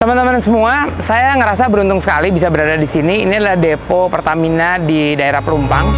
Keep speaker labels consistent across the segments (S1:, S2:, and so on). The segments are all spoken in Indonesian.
S1: Teman-teman semua, saya ngerasa beruntung sekali bisa berada di sini. Ini adalah depo Pertamina di daerah Pelumpang.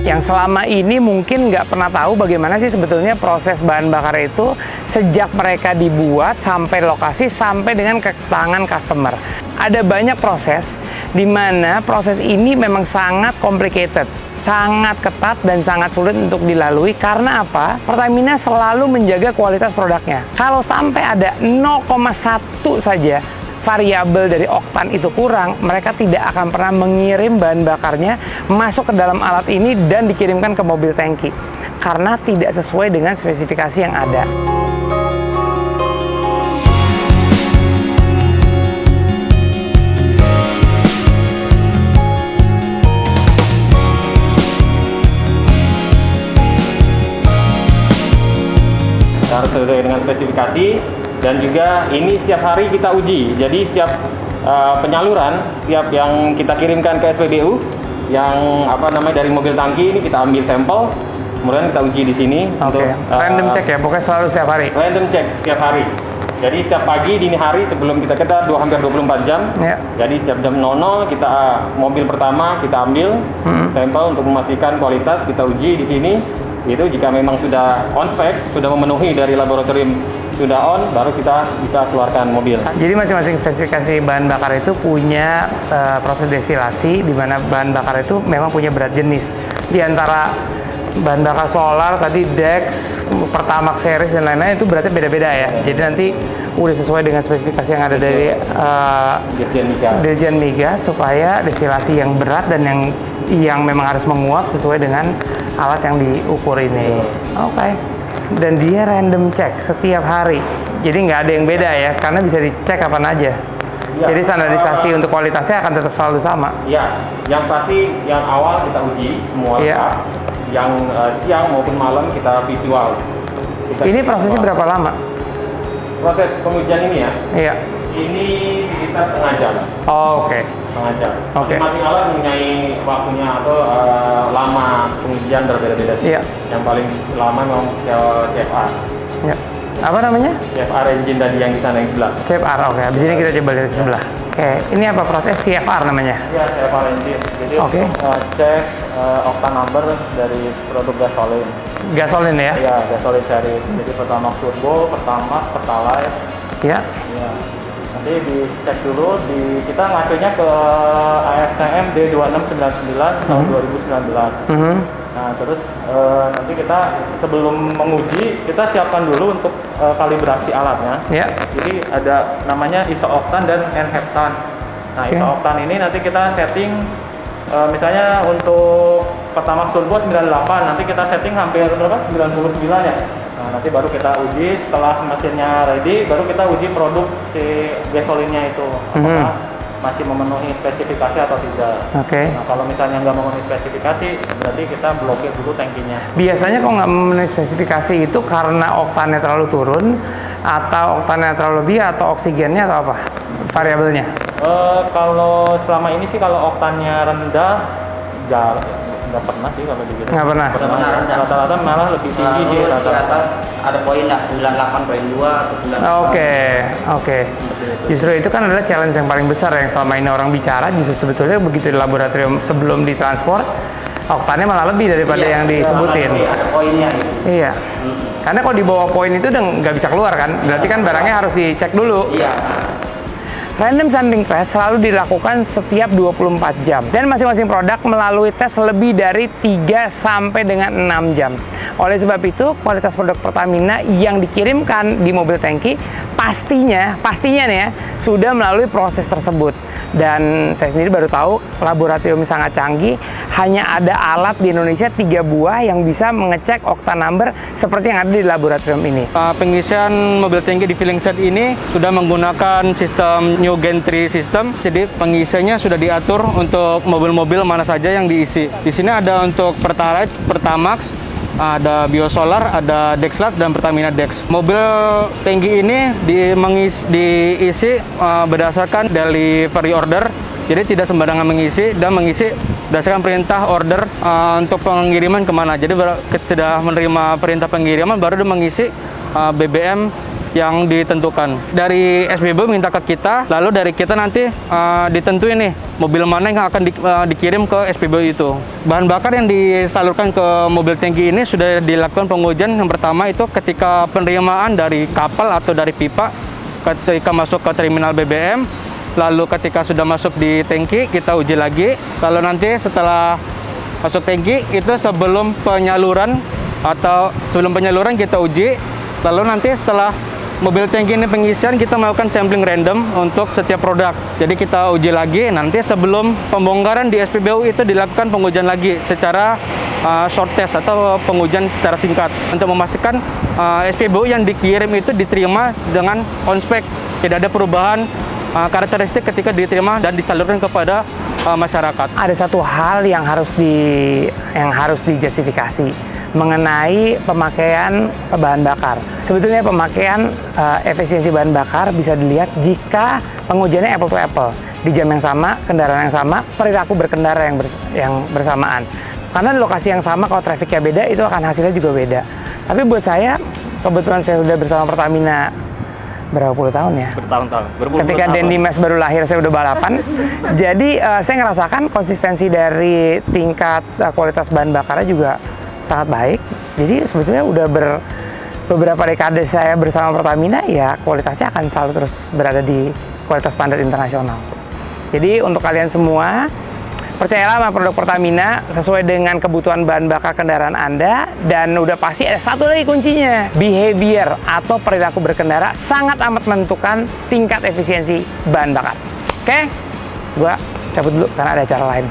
S1: Yang selama ini mungkin nggak pernah tahu bagaimana sih sebetulnya proses bahan bakar itu sejak mereka dibuat sampai lokasi sampai dengan ke tangan customer. Ada banyak proses di mana proses ini memang sangat complicated, sangat ketat dan sangat sulit untuk dilalui. Karena apa? Pertamina selalu menjaga kualitas produknya. Kalau sampai ada 0,1 saja variabel dari oktan itu kurang, mereka tidak akan pernah mengirim bahan bakarnya masuk ke dalam alat ini dan dikirimkan ke mobil tangki karena tidak sesuai dengan spesifikasi yang ada.
S2: Harus sesuai dengan spesifikasi. Dan juga ini setiap hari kita uji. Jadi setiap penyaluran, setiap yang kita kirimkan ke SPBU, yang dari mobil tangki ini kita ambil sampel, kemudian kita uji di sini.
S1: Oke. Random check ya, pokoknya selalu setiap hari.
S2: Random check setiap hari. Jadi setiap pagi, dini hari sebelum kita hampir 24 jam. Ya. Jadi setiap jam 00 kita mobil pertama kita ambil sampel untuk memastikan kualitas, kita uji di sini. Itu jika memang sudah on spec, sudah memenuhi dari laboratorium, sudah on, baru kita bisa keluarkan mobil.
S1: Jadi masing-masing spesifikasi bahan bakar itu punya proses destilasi, di mana bahan bakar itu memang punya berat jenis. Di antara bahan bakar solar tadi Dex, Pertamax series dan lain-lain itu beratnya beda-beda ya. Jadi nanti udah sesuai dengan spesifikasi yang ada dari Dirjen Migas supaya destilasi yang berat dan yang memang harus menguap sesuai dengan alat yang diukur ini. Oke. Dan dia random check setiap hari. Jadi nggak ada yang beda ya, karena bisa dicek kapan aja. Ya, jadi standarisasi untuk kualitasnya akan tetap selalu sama.
S2: Iya, yang pasti yang awal kita uji semua yang siang maupun malam kita visual.
S1: Ini prosesnya berapa lama?
S2: Proses pengujian ini ya?
S1: Iya.
S2: Ini sekitar setengah jam.
S1: Oh, oke.
S2: Setengah jam. Masing-masing alat mempunyai waktunya atau lama pengujian berbeda-beda. Iya. Yang paling lama memang CFR.
S1: Iya. Apa namanya?
S2: CFR engine tadi yang di sana yang sebelah.
S1: CFR, oke. Abis ini kita coba lihat ke sebelah. Oke, ini apa proses CFR namanya?
S2: Iya, CFR engine. Jadi cek oktan number dari produk gasolin.
S1: Gasolin ya?
S2: Iya, gasolin series. Jadi Pertamax Turbo, Pertamax, Pertalite.
S1: Iya.
S2: Iya. Nanti dicek dulu, kita ngacunya ke ASTM D2699 tahun 2019. Nah, terus nanti kita sebelum menguji, kita siapkan dulu untuk kalibrasi alatnya. Jadi ada namanya iso-oktan dan n-heptan. Nah, iso-oktan ini nanti kita setting, misalnya untuk Pertamax Turbo 98, nanti kita setting hampir berapa? 99 ya. Nah, nanti baru kita uji setelah mesinnya ready, baru kita uji produk si gasolinnya itu apakah masih memenuhi spesifikasi atau tidak. Nah, kalau misalnya nggak memenuhi spesifikasi, berarti kita blokir dulu tangkinya.
S1: Biasanya kalau nggak memenuhi spesifikasi itu karena oktannya terlalu turun, atau oktannya terlalu lebih, atau oksigennya, atau apa variabelnya?
S2: Kalau selama ini sih kalau oktannya rendah, nggak pernah sih kalau begitu.
S1: Nggak pernah.
S2: Rata-rata malah lebih tinggi sih.
S3: Rata-rata ada poin lah 98,2 atau 98.
S1: Oke. Justru itu kan adalah challenge yang paling besar yang selama ini orang bicara. Justru sebetulnya begitu di laboratorium sebelum ditransport, oktannya malah lebih daripada yang disebutin.
S3: Ada poinnya gitu.
S1: Iya. Karena kalau di bawah poin itu udah nggak bisa keluar kan. Berarti kan barangnya harus dicek dulu.
S3: Iya.
S1: Random sampling test selalu dilakukan setiap 24 jam dan masing-masing produk melalui tes lebih dari 3 sampai dengan 6 jam. Oleh sebab itu, kualitas produk Pertamina yang dikirimkan di mobil tangki pastinya nih ya, sudah melalui proses tersebut. Dan saya sendiri baru tahu laboratorium sangat canggih, hanya ada alat di Indonesia 3 buah yang bisa mengecek oktan number seperti yang ada di laboratorium ini.
S4: Pengisian mobil tangki di filling set ini sudah menggunakan sistem New Gen 3 system. Jadi pengisiannya sudah diatur untuk mobil-mobil mana saja yang diisi. Di sini ada untuk Pertalite, Pertamax, ada biosolar, ada Dexlat, dan Pertamina Dex. Mobil tangki ini diisi berdasarkan delivery order, jadi tidak sembarangan mengisi, dan mengisi berdasarkan perintah order untuk pengiriman kemana. Jadi sudah menerima perintah pengiriman, baru dia mengisi BBM yang ditentukan. Dari SPBU minta ke kita, lalu dari kita nanti ditentuin nih mobil mana yang akan dikirim ke SPBU itu. Bahan bakar yang disalurkan ke mobil tangki ini sudah dilakukan pengujian. Yang pertama itu ketika penerimaan dari kapal atau dari pipa, ketika masuk ke terminal BBM, lalu ketika sudah masuk di tangki kita uji lagi, lalu nanti setelah masuk tangki itu sebelum penyaluran kita uji, lalu nanti setelah mobil tangki ini pengisian kita melakukan sampling random untuk setiap produk. Jadi kita uji lagi, nanti sebelum pembongkaran di SPBU itu dilakukan pengujian lagi secara short test atau pengujian secara singkat untuk memastikan SPBU yang dikirim itu diterima dengan on spec, tidak ada perubahan karakteristik ketika diterima dan disalurkan kepada masyarakat.
S1: Ada satu hal yang harus dijustifikasi mengenai pemakaian bahan bakar. Sebetulnya pemakaian efisiensi bahan bakar bisa dilihat jika pengujiannya apple to apple, di jam yang sama, kendaraan yang sama, perilaku berkendara yang bersamaan. Karena di lokasi yang sama, kalau trafiknya beda, itu akan hasilnya juga beda. Tapi buat saya, kebetulan saya sudah bersama Pertamina berapa puluh tahun ya?
S2: Bertahun-tahun.
S1: Ketika Dendy Mas baru lahir, saya udah balapan. Jadi saya ngerasakan konsistensi dari tingkat kualitas bahan bakarnya juga sangat baik. Jadi sebetulnya udah beberapa dekade saya bersama Pertamina, ya kualitasnya akan selalu terus berada di kualitas standar internasional. Jadi untuk kalian semua, percayalah sama produk Pertamina sesuai dengan kebutuhan bahan bakar kendaraan Anda. Dan udah pasti ada satu lagi kuncinya, behavior atau perilaku berkendara sangat amat menentukan tingkat efisiensi bahan bakar. Oke? Gua cabut dulu karena ada acara lain.